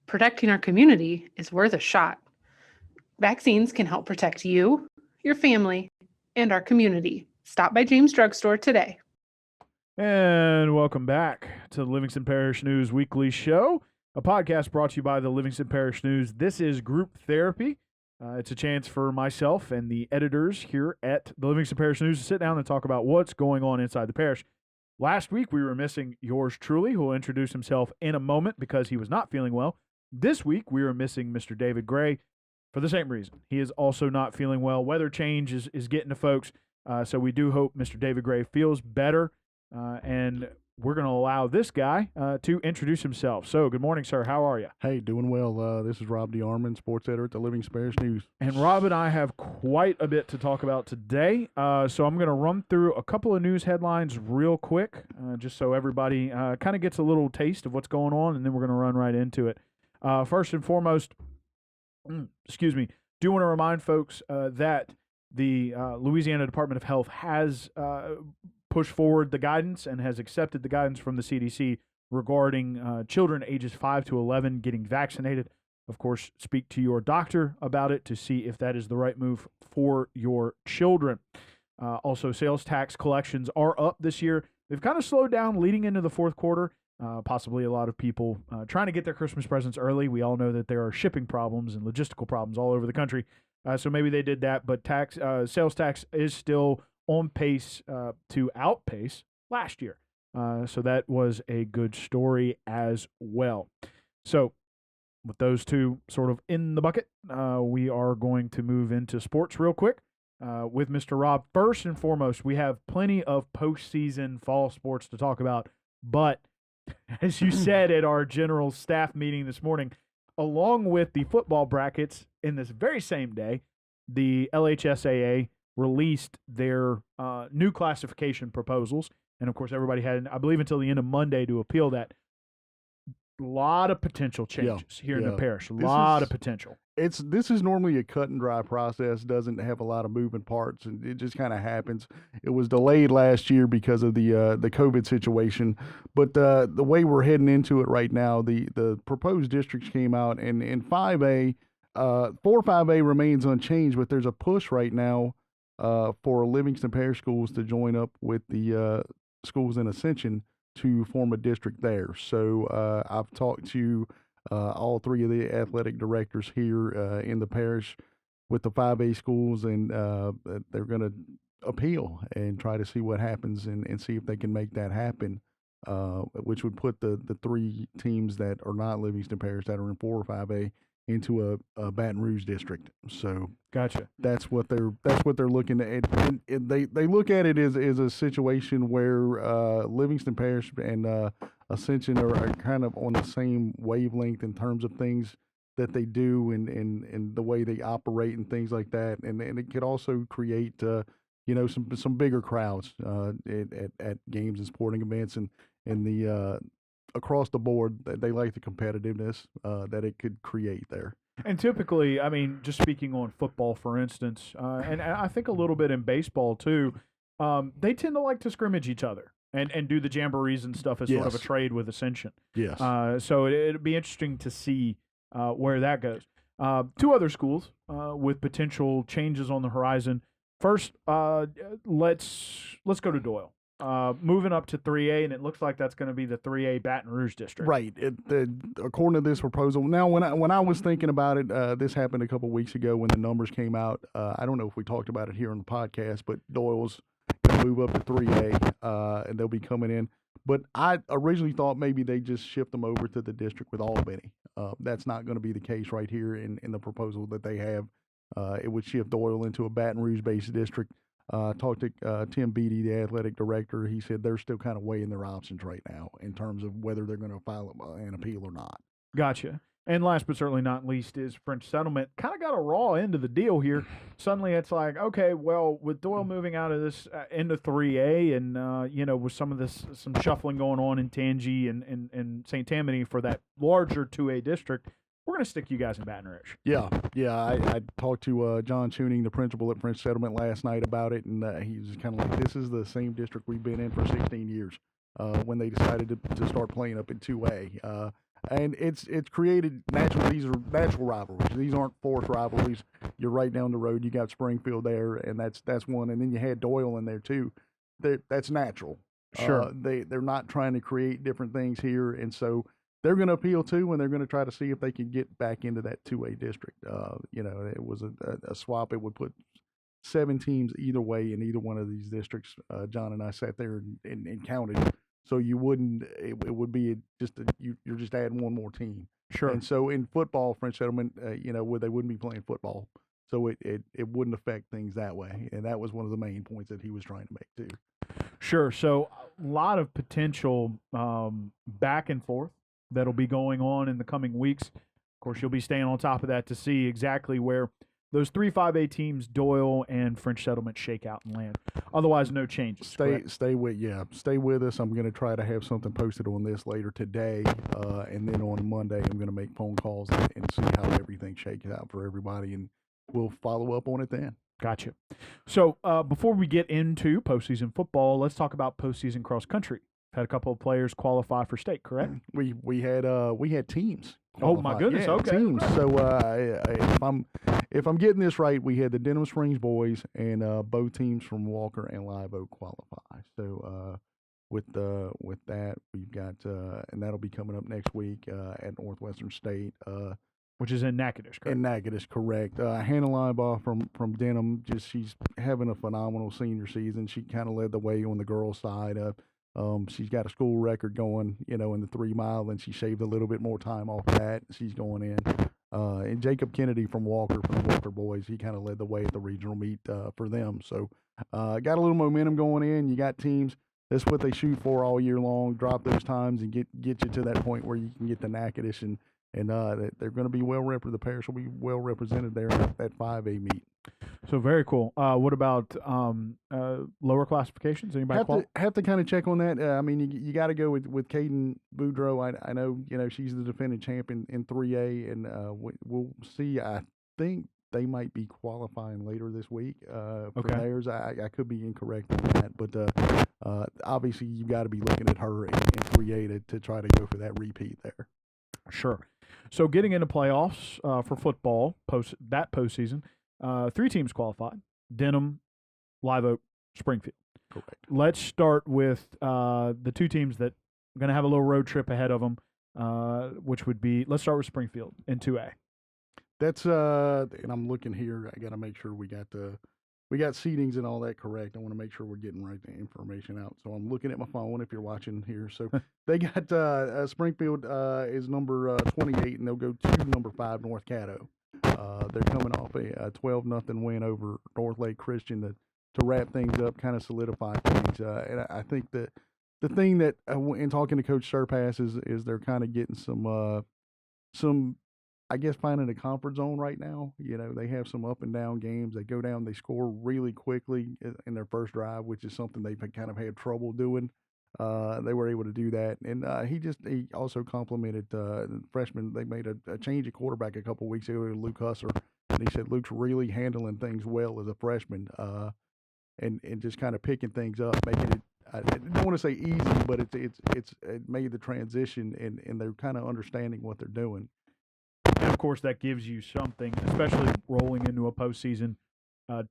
protecting our community is worth a shot. Vaccines can help protect you, your family, and our community. Stop by James Drugstore today. And welcome back to the Livingston Parish News Weekly Show, a podcast brought to you by the Livingston Parish News. This is Group Therapy. It's a chance for myself and the editors here at the Livingston Parish News to sit down and talk about what's going on inside the parish. Last week, we were missing yours truly, who will introduce himself in a moment because he was not feeling well. This week, we are missing Mr. David Gray for the same reason. He is also not feeling well. Weather change is getting to folks, so we do hope Mr. David Gray feels better, and we're going to allow this guy to introduce himself. So, good morning, sir. How are you? Hey, doing well. This is Rob DeArmond, sports editor at the Livingston Parish News. And Rob and I have quite a bit to talk about today, so I'm going to run through a couple of news headlines real quick, just so everybody kind of gets a little taste of what's going on, and then we're going to run right into it. First and foremost, do want to remind folks that the Louisiana Department of Health has pushed forward the guidance and has accepted the guidance from the CDC regarding children ages 5 to 11 getting vaccinated. Of course, speak to your doctor about it to see if that is the right move for your children. Also, sales tax collections are up this year. They've kind of slowed down leading into the fourth quarter. Possibly a lot of people trying to get their Christmas presents early. We all know that there are shipping problems and logistical problems all over the country. So maybe they did that, but sales tax is still on pace to outpace last year. So that was a good story as well. So with those two sort of in the bucket, we are going to move into sports real quick with Mr. Rob. First and foremost, we have plenty of postseason fall sports to talk about, but as you said at our general staff meeting this morning, along with the football brackets in this very same day, the LHSAA released their new classification proposals. And, of course, everybody had, I believe, until the end of Monday to appeal that. A lot of potential changes here in the parish. A lot of potential. This is normally a cut and dry process, doesn't have a lot of moving parts, and it just kind of happens. It was delayed last year because of the COVID situation, but the way we're heading into it right now, the proposed districts came out, and in 5A, 4-5A remains unchanged, but there's a push right now for Livingston Parish schools to join up with the schools in Ascension to form a district there. So I've talked to all three of the athletic directors here in the parish with the 5A schools, and they're going to appeal and try to see what happens and see if they can make that happen, which would put the three teams that are not Livingston Parish that are in 4 or 5A into a Baton Rouge district. So gotcha. That's what they're looking at. And they look at it as a situation where Livingston Parish and Ascension are kind of on the same wavelength in terms of things that they do and the way they operate and things like that. And it could also create some bigger crowds at games and sporting events and the across the board. They like the competitiveness that it could create there. And typically, I mean, just speaking on football, for instance, and I think a little bit in baseball too, they tend to like to scrimmage each other and do the jamborees and stuff as sort of a trade with Ascension. Yes. So it'd be interesting to see where that goes. Two other schools with potential changes on the horizon. First, let's go to Doyle. Moving up to 3A, and it looks like that's going to be the 3A Baton Rouge district. Right. According to this proposal, now when I was thinking about it, this happened a couple weeks ago when the numbers came out. I don't know if we talked about it here on the podcast, but Doyle's going to move up to 3A, and they'll be coming in. But I originally thought maybe they just shift them over to the district with Albany. That's not going to be the case right here in the proposal that they have. It would shift Doyle into a Baton Rouge-based district. Talked to Tim Beattie, the athletic director. He said they're still kind of weighing their options right now in terms of whether they're going to file an appeal or not. Gotcha. And last but certainly not least is French Settlement. Kind of got a raw end of the deal here. Suddenly it's like, okay, well, with Doyle moving out of this into 3A and, with some shuffling going on in Tangi and St. Tammany for that larger 2A district, we're going to stick you guys in Baton Rouge. Yeah. I talked to John Tuning, the principal at French Settlement, last night about it, and he was kind of like, this is the same district we've been in for 16 years when they decided to start playing up in 2A. And it's created natural. These are natural rivalries. These aren't forced rivalries. You're right down the road. You got Springfield there, and that's one. And then you had Doyle in there too. That's natural. Sure. They're not trying to create different things here, and so they're going to appeal too, and they're going to try to see if they can get back into that 2A district. It was a swap. It would put 7 teams either way in either one of these districts. John and I sat there and counted. So you wouldn't. It would be you're just adding one more team. Sure. And so in football, French Settlement, where they wouldn't be playing football, so it wouldn't affect things that way. And that was one of the main points that he was trying to make too. Sure. So a lot of potential back and forth that'll be going on in the coming weeks. Of course, you'll be staying on top of that to see exactly where those 3 5A teams, Doyle and French Settlement, shake out and land. Otherwise, no changes. Stay with us. I'm going to try to have something posted on this later today, and then on Monday I'm going to make phone calls and see how everything shakes out for everybody, and we'll follow up on it then. Gotcha. So before we get into postseason football, let's talk about postseason cross country. Had a couple of players qualify for state, correct? We had teams. Oh my goodness! Yeah, okay. Teams. So if I'm getting this right, we had the Denim Springs boys and both teams from Walker and Live Oak qualify. So with that, we've got and that'll be coming up next week at Northwestern State. Which is in Natchitoches, correct? In Natchitoches, correct. Hannah Linebaugh from Denim, she's having a phenomenal senior season. She kind of led the way on the girls' side. She's got a school record going, in the 3 mile, and she shaved a little bit more time off that. She's going in. And Jacob Kennedy from the Walker boys, he kind of led the way at the regional meet for them. So got a little momentum going in. You got teams. That's what they shoot for all year long. Drop those times and get you to that point where you can get to Natchitoches, and they're going to be the parish will be well represented there at that 5A meet. So very cool. What about lower classifications? Anybody have to kind of check on that. I mean, you got to go with Caden Boudreaux. I know she's the defending champion in 3A, and we'll see. I think they might be qualifying later this week for theirs. I could be incorrect on that, but obviously you got to be looking at her in 3A to try to go for that repeat there. Sure. So getting into playoffs for football postseason. 3 teams qualified: Denim, Live Oak, Springfield. Correct. Let's start with the 2 teams that are going to have a little road trip ahead of them, which would be, let's start with Springfield in 2A. That's and I'm looking here. I got to make sure we got seedings and all that correct. I want to make sure we're getting right the information out. So I'm looking at my phone if you're watching here. So they got Springfield is number 28, and they'll go to number 5 North Caddo. They're coming off a 12-0 win over North Lake Christian to wrap things up, kind of solidify things. And I think that the thing that in talking to Coach Surpass is they're kind of getting some I guess finding a comfort zone right now. They have some up and down games. They go down, they score really quickly in their first drive, which is something they've kind of had trouble doing. They were able to do that, and he also complimented the freshman. They made a change of quarterback a couple weeks ago to Luke Husser, and he said Luke's really handling things well as a freshman, and just kind of picking things up, making it. I don't want to say easy, but it made the transition, and they're kind of understanding what they're doing. And of course, that gives you something, especially rolling into a postseason.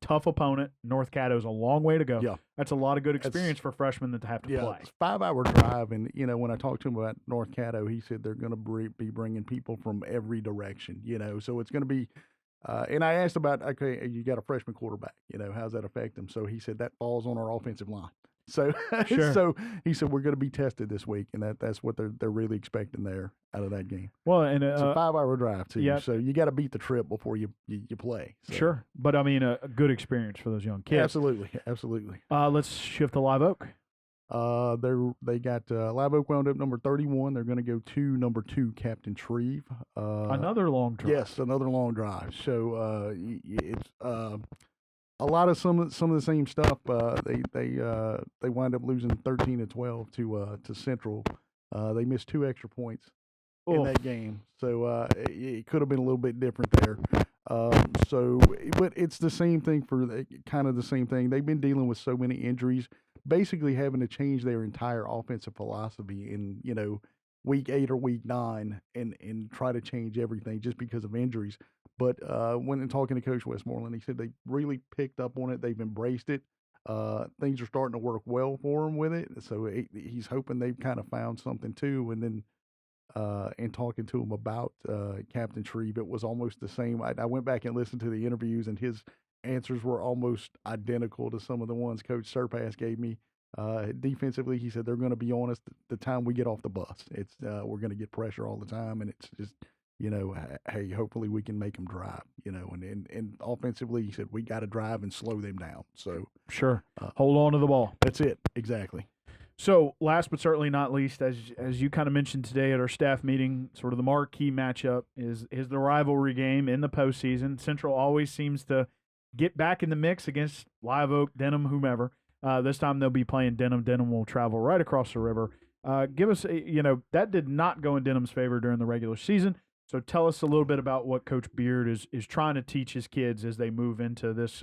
Tough opponent. North Caddo's a long way to go. Yeah. That's a lot of good experience for freshmen that have to play. It's a 5-hour drive, and when I talked to him about North Caddo, he said they're going to be bringing people from every direction. So it's going to be. And I asked about, okay, you got a freshman quarterback. How's that affect them? So he said that falls on our offensive line. So, sure. So he said we're going to be tested this week, and that's what they're really expecting there out of that game. Well, and it's a 5-hour drive too, yeah. So you got to beat the trip before you play. So. Sure, but I mean a good experience for those young kids. Absolutely. Let's shift to Live Oak. They got Live Oak wound up number 31. They're going to go to number 2 Captain Shreve. Another long drive. Yes, another long drive. So it's a lot of some of the same stuff. They wind up losing 13-12 to Central. They missed 2 extra points in that game, so it could have been a little bit different there. But it's the same thing kind of the same thing. They've been dealing with so many injuries, basically having to change their entire offensive philosophy in week 8 or week 9 and try to change everything just because of injuries. But when talking to Coach Westmoreland, he said they really picked up on it. They've embraced it. Things are starting to work well for him with it. So he's hoping they've kind of found something too. And then and talking to him about Captain Shreve, it was almost the same. I went back and listened to the interviews, and his answers were almost identical to some of the ones Coach Surpass gave me. Defensively, he said they're going to be on us the time we get off the bus. It's we're going to get pressure all the time, and it's just hey, hopefully we can make them drive. And offensively, he said we got to drive and slow them down. So sure, hold on to the ball. That's it, exactly. So, last but certainly not least, as you kind of mentioned today at our staff meeting, sort of the marquee matchup is the rivalry game in the postseason. Central always seems to get back in the mix against Live Oak, Denim, whomever. This time they'll be playing Denim. Denim will travel right across the river. Give us, that did not go in Denim's favor during the regular season. So tell us a little bit about what Coach Beard is trying to teach his kids as they move into this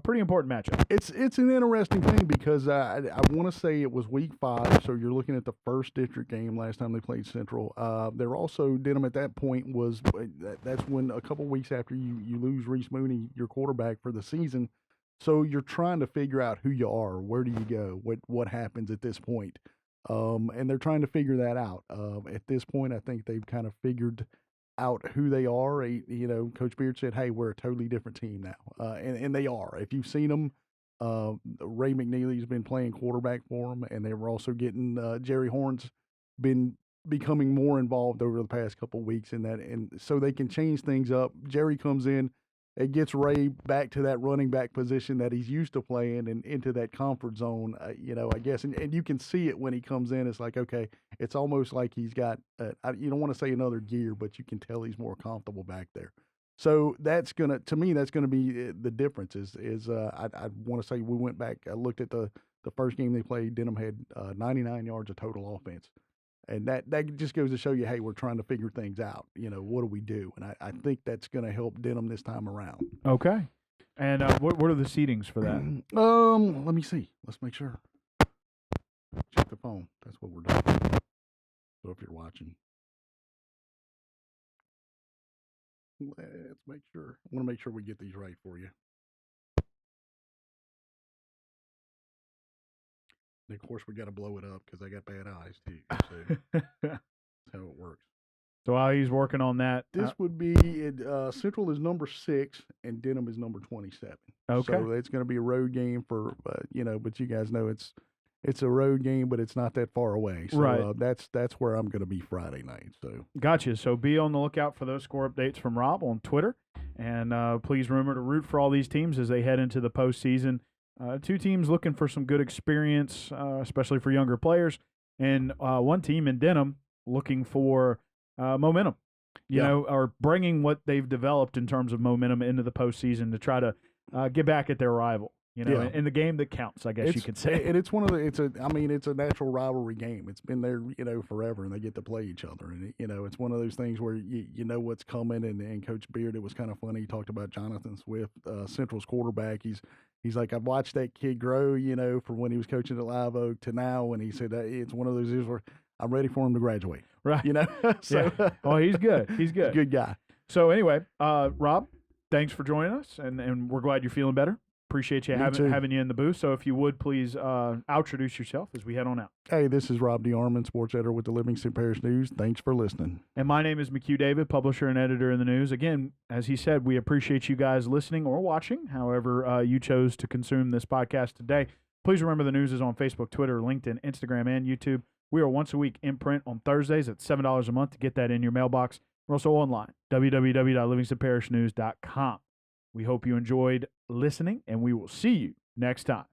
pretty important matchup. It's an interesting thing because I want to say it was week 5, so you're looking at the first district game last time they played Central. They're also, Denim at that point that's when a couple weeks after you lose Reese Mooney, your quarterback for the season. So you're trying to figure out who you are, where do you go, what happens at this point. And they're trying to figure that out. At this point, I think they've kind of figured out who they are. Coach Beard said, hey, we're a totally different team now. And they are. If you've seen them, Ray McNeely's been playing quarterback for them, and they were also getting Jerry Horn's been becoming more involved over the past couple of weeks in that, and so they can change things up. Jerry comes in, it gets Ray back to that running back position that he's used to playing and into that comfort zone, I guess. And you can see it when he comes in. It's like, okay, it's almost like he's got, you don't want to say another gear, but you can tell he's more comfortable back there. So to me, that's going to be the difference I want to say we went back, I looked at the first game they played, Denim had 99 yards of total offense. And that just goes to show you, hey, we're trying to figure things out. What do we do? And I think that's going to help Denim this time around. Okay. And what are the seedings for that? Let me see. Let's make sure. Check the phone. That's what we're doing. So if you're watching, let's make sure. I want to make sure we get these right for you. And of course, we got to blow it up because I got bad eyes too. So that's how it works. So while he's working on that, this would be Central is number 6 and Denim is number 27. Okay, so it's going to be a road game for but you guys know it's a road game, but it's not that far away. So right. That's where I'm going to be Friday night. So gotcha. So be on the lookout for those score updates from Rob on Twitter, and please remember to root for all these teams as they head into the postseason. 2 teams looking for some good experience, especially for younger players, and 1 team in Denim looking for momentum, or bringing what they've developed in terms of momentum into the postseason to try to get back at their rival. In the game that counts, I guess you could say. And it's it's a natural rivalry game. It's been there, forever, and they get to play each other. And it's one of those things where you know what's coming. And Coach Beard, it was kind of funny. He talked about Jonathan Swift, Central's quarterback. He's like, I've watched that kid grow, from when he was coaching at Live Oak to now. And he said it's one of those years where I'm ready for him to graduate. Right. So, yeah. Oh, he's good. He's good. He's a good guy. So anyway, Rob, thanks for joining us, and we're glad you're feeling better. Appreciate you having you in the booth. So if you would, please introduce yourself as we head on out. Hey, this is Rob DeArmond, sports editor with the Livingston Parish News. Thanks for listening. And my name is McHugh David, publisher and editor in the news. Again, as he said, we appreciate you guys listening or watching, however you chose to consume this podcast today. Please remember the news is on Facebook, Twitter, LinkedIn, Instagram, and YouTube. We are once a week in print on Thursdays at $7 a month to get that in your mailbox. We're also online, www.livingstonparishnews.com. We hope you enjoyed listening, and we will see you next time.